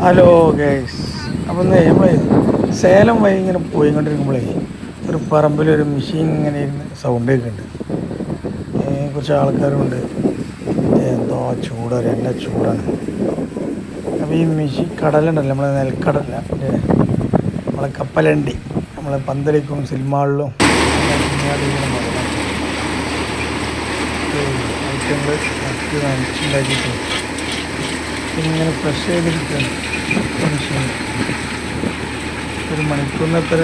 Hello guys. അപ്പം നമ്മൾ സേലം വഴി ഇങ്ങനെ പോയിക്കൊണ്ടിരിക്കുമ്പോഴേ ഒരു പറമ്പിലൊരു മെഷീൻ ഇങ്ങനെ ഇരുന്ന് സൗണ്ട് കേൾക്കുന്നുണ്ട്. കുറച്ച് ആൾക്കാരുണ്ട്. എന്തോ ചൂടൊരു എന്നെ ചൂടാണ്. അപ്പോൾ ഈ മെഷീൻ കടലുണ്ടല്ലോ, നമ്മളെ നെൽക്കടല, നമ്മളെ കപ്പലണ്ടി, നമ്മളെ പന്തലിക്കും സിനിമകളിലും ഐറ്റങ്ങൾ നനച്ചുണ്ടാക്കിയിട്ട് ഇങ്ങനെ ഫ്രഷ് ചെയ്തിരിക്കുകയാണ് മെഷീൻ. ഒരു മണിക്കൂറിന് എത്ര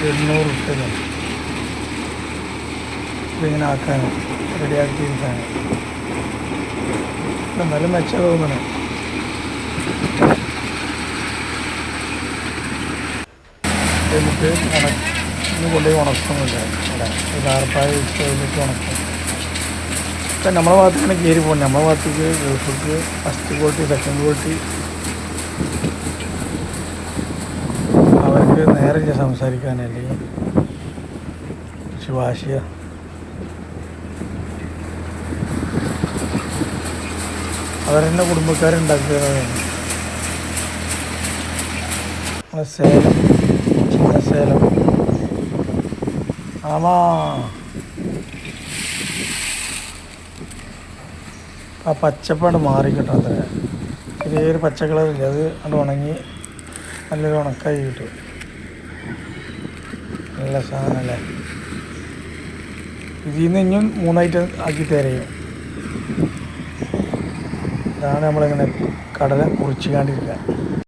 800 റുപ്യ ഇങ്ങനെ ആക്കാനും റെഡിയാക്കിയിരിക്കാനും നല്ല മെച്ചം തോന്നണം. എന്നിട്ട് ഇന്ന് കൊണ്ടുപോയി ഉണക്കുന്നില്ല. ഇവിടെ കാർപ്പായ വെച്ചിട്ട് ഉണക്കും. ഇപ്പം നമ്മളെ ഭാഗത്തേക്കാണ് കയറി പോകുന്നത്. നമ്മളെ ഭാഗത്തേക്ക് ഗൾഫിക്ക് ഫസ്റ്റ് ക്വാളിറ്റി, സെക്കൻഡ് ക്വാളിറ്റി അവർക്ക് നേരെ സംസാരിക്കാനല്ലേ വാശിയ. അവരെന്നെ കുടുംബക്കാരുണ്ടാക്കുകയാണ്. നമ്മളെ സേലം, ചിന്ന സേലം. ആമാ ആ പച്ചപ്പാട് മാറിക്കിട്ടും. അത്ര ചെറിയൊരു പച്ച കളറില്ല, അത് അത് ഉണങ്ങി നല്ലൊരു ഉണക്കായി കിട്ടും. നല്ല സാധനമല്ലേ. ഇതിൽ നിന്ന് ഇനിയും 3 ഐറ്റം ആക്കി തരയും. ഇതാണ് നമ്മളിങ്ങനെ കടല കുറിച്ച് കാണ്ടിരിക്കുക.